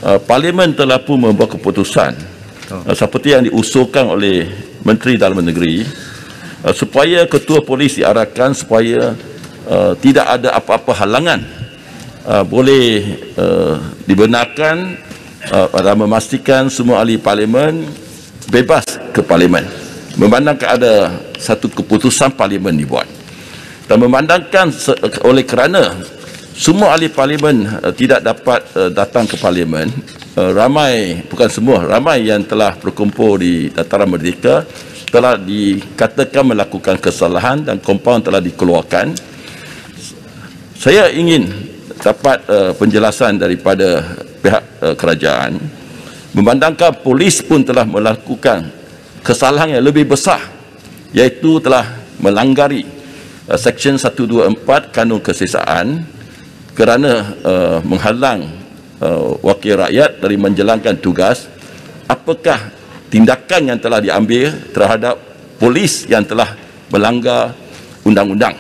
Parlimen telah pun membuat keputusan seperti yang diusulkan oleh Menteri Dalam Negeri supaya ketua polis diarahkan supaya tidak ada apa-apa halangan boleh dibenarkan dan memastikan semua ahli parlimen bebas ke parlimen memandangkan ada satu keputusan parlimen dibuat dan memandangkan oleh kerana semua ahli parlimen tidak dapat datang ke parlimen, ramai, bukan semua, ramai yang telah berkumpul di Dataran Merdeka telah dikatakan melakukan kesalahan dan kompaun telah dikeluarkan. Saya ingin dapat penjelasan daripada pihak kerajaan memandangkan polis pun telah melakukan kesalahan yang lebih besar, iaitu telah melanggari Seksyen 124 Kanun Kesesaan kerana menghalang wakil rakyat dari menjalankan tugas. Apakah tindakan yang telah diambil terhadap polis yang telah melanggar undang-undang,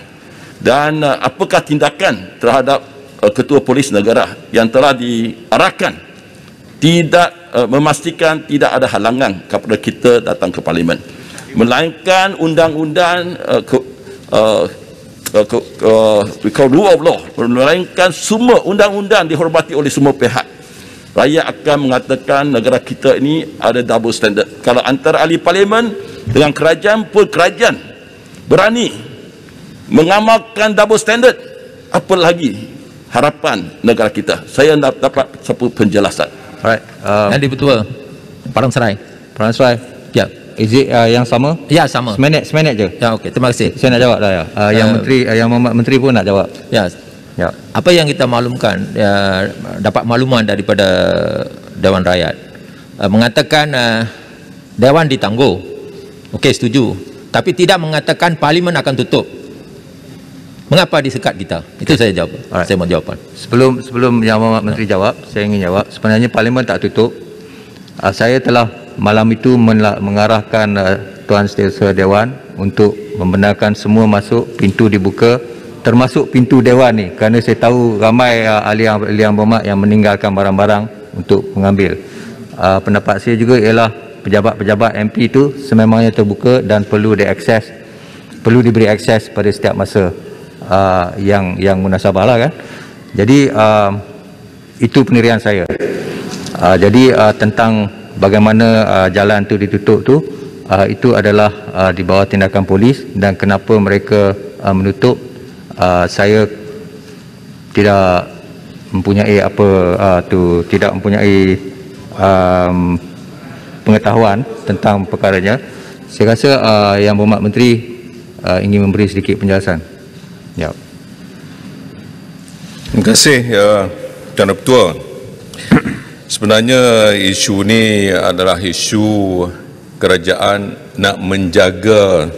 dan apakah tindakan terhadap ketua polis negara yang telah diarahkan tidak memastikan tidak ada halangan kepada kita datang ke parlimen, melainkan undang-undang rule of law, melainkan semua undang-undang dihormati oleh semua pihak. Rakyat akan mengatakan negara kita ini ada double standard. Kalau antara ahli parlimen dengan kerajaan pun kerajaan berani mengamalkan double standard, apa lagi harapan negara kita? Saya nak dapat satu penjelasan. Alright. Yang Ketua Padang Serai. Padang Serai. Ya. Is it yang sama? Ya, sama. Seminit je. Ya, okey. Terima kasih. Saya nak jawab dah ya. Yang Menteri pun nak jawab. Ya. Ya. Apa yang kita maklumkan, dapat makluman daripada Dewan Rakyat, mengatakan Dewan ditangguh. Okey, setuju. Tapi tidak mengatakan Parlimen akan tutup. Mengapa disekat kita? Itu saya jawab. Saya mau jawapan. Sebelum Yang Berhormat Menteri jawab, saya ingin jawab. Sebenarnya Parlimen tak tutup. Saya telah malam itu mengarahkan Tuan Setiausaha Dewan untuk membenarkan semua masuk, pintu dibuka, termasuk pintu Dewan ni, kerana saya tahu ramai ahli yang berhormat yang meninggalkan barang-barang untuk mengambil. Pendapat saya juga ialah pejabat-pejabat MP itu sememangnya terbuka dan perlu diberi akses pada setiap masa yang munasabah lah kan. Jadi itu pendirian saya. Jadi tentang bagaimana jalan tu ditutup tu, itu adalah di bawah tindakan polis, dan kenapa mereka menutup, saya tidak mempunyai tidak mempunyai pengetahuan tentang perkaranya. Saya rasa Yang Berhormat Menteri ingin memberi sedikit penjelasan. Ya. Terima kasih Tuan Ketua. Sebenarnya isu ni adalah isu kerajaan nak menjaga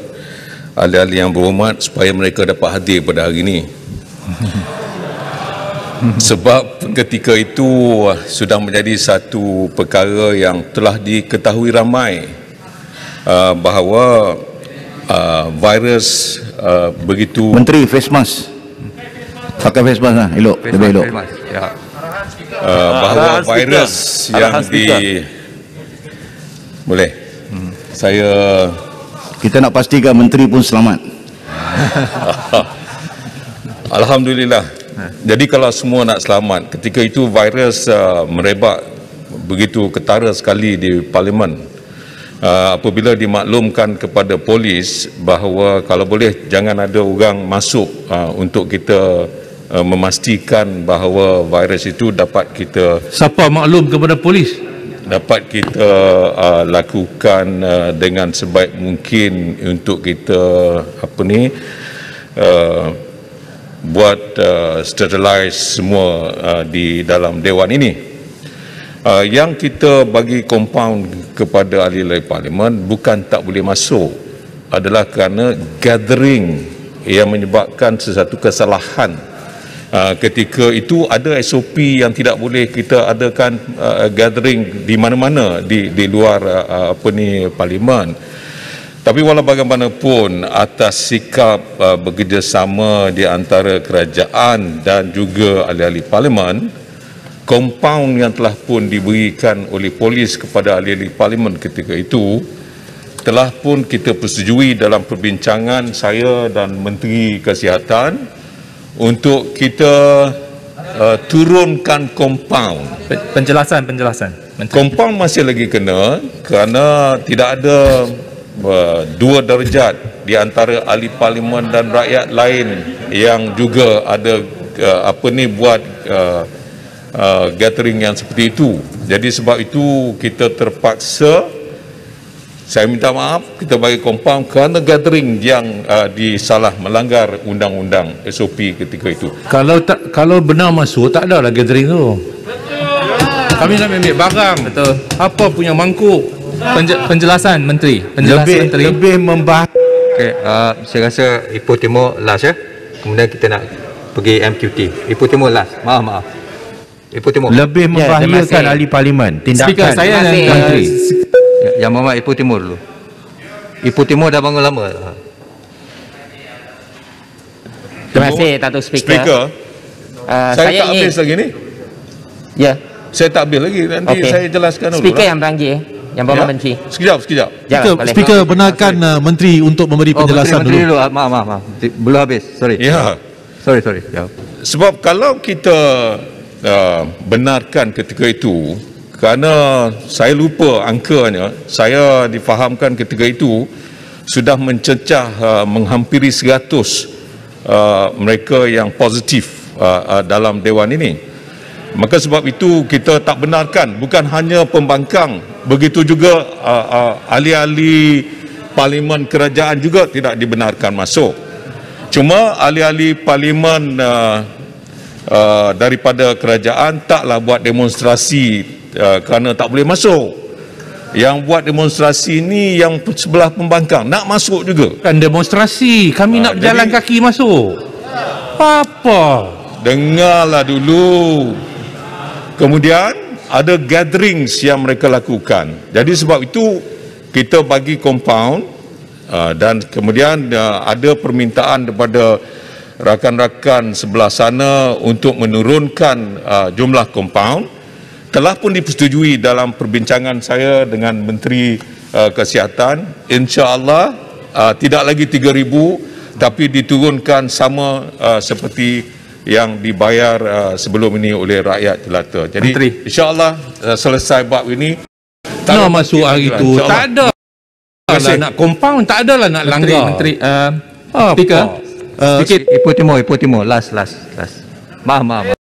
ahli-ahli yang berhormat supaya mereka dapat hadir pada hari ini. Sebab ketika itu sudah menjadi satu perkara yang telah diketahui ramai bahawa virus begitu. Menteri face mask. Pakai face mask lah, elok, lebih elok. Ya. Bahawa virus yang boleh. Saya Kita nak pastikan menteri pun selamat. Alhamdulillah. Jadi kalau semua nak selamat, ketika itu virus merebak begitu ketara sekali di Parlimen. Apabila dimaklumkan kepada polis bahawa kalau boleh jangan ada orang masuk untuk kita memastikan bahawa virus itu dapat kita, siapa maklum kepada polis? Dapat kita lakukan dengan sebaik mungkin untuk kita buat sterilize semua di dalam Dewan ini. Yang kita bagi compound kepada ahli-ahli parlimen bukan tak boleh masuk, adalah kerana gathering yang menyebabkan sesuatu kesalahan. Ketika itu ada SOP yang tidak boleh kita adakan gathering di mana-mana di luar parlimen. Tapi walau bagaimanapun, atas sikap bekerjasama di antara kerajaan dan juga ahli-ahli parlimen, kompaun yang telah pun diberikan oleh polis kepada ahli-ahli parlimen ketika itu telah pun kita persetujui dalam perbincangan saya dan Menteri Kesihatan untuk kita turunkan kompaun. Penjelasan. Kompaun masih lagi kena kerana tidak ada 2 darjat di antara ahli parlimen dan rakyat lain yang juga ada buat gathering yang seperti itu. Jadi sebab itu kita terpaksa, saya minta maaf, kita bagi kompaun kerana gathering yang disalah melanggar undang-undang SOP ketika itu. Kalau benar masuk, tak ada lah gathering tu. Kami nak ambil barang. Betul. Apa punya mangkuk? Penjelasan Menteri. Lebih membahas. Okay, saya rasa Ipoh Timur last ya. Kemudian kita nak pergi MQT. Ipoh Timur last. Maaf. Ipoh Timur. Lebih membahayakan ahli parlimen. Tindakan. Speaker, saya dan Menteri. Yang Muhammad Ipoh Timur dulu. Ipoh Timur dah bangun lama. Terima kasih Datuk Speaker. Saya tak habis lagi ni. Ya. Saya tak habis lagi. Nanti saya jelaskan dulu. Speaker yang panggil, yang Bapak Menteri. Sekejap. Speaker benarkan Menteri untuk memberi penjelasan Menteri dulu. Maaf. Belum habis. Sorry. Ya. Sorry. Ya. Sebab kalau kita benarkan ketika itu, kerana saya lupa angkanya, saya difahamkan ketika itu sudah mencecah menghampiri 100 mereka yang positif dalam dewan ini. Maka sebab itu kita tak benarkan, bukan hanya pembangkang, begitu juga ahli-ahli parlimen kerajaan juga tidak dibenarkan masuk. Cuma ahli-ahli parlimen daripada kerajaan taklah buat demonstrasi kerana tak boleh masuk. Yang buat demonstrasi ni yang sebelah pembangkang nak masuk juga. Kan demonstrasi, kami nak berjalan kaki masuk. Apa? Dengarlah dulu. Kemudian ada gatherings yang mereka lakukan. Jadi sebab itu kita bagi kompaun dan kemudian ada permintaan daripada rakan-rakan sebelah sana untuk menurunkan jumlah kompaun. Telah pun dipersetujui dalam perbincangan saya dengan Menteri Kesihatan. InsyaAllah tidak lagi 3,000 tapi diturunkan sama seperti yang dibayar sebelum ini oleh rakyat jelata. Jadi insyaAllah selesai bab ini. Tak masuk hari itu. Tak ada lah nak kompaun, tak ada lah nak langgar. Menteri, Speaker. Ipoh Timur last. Maaf.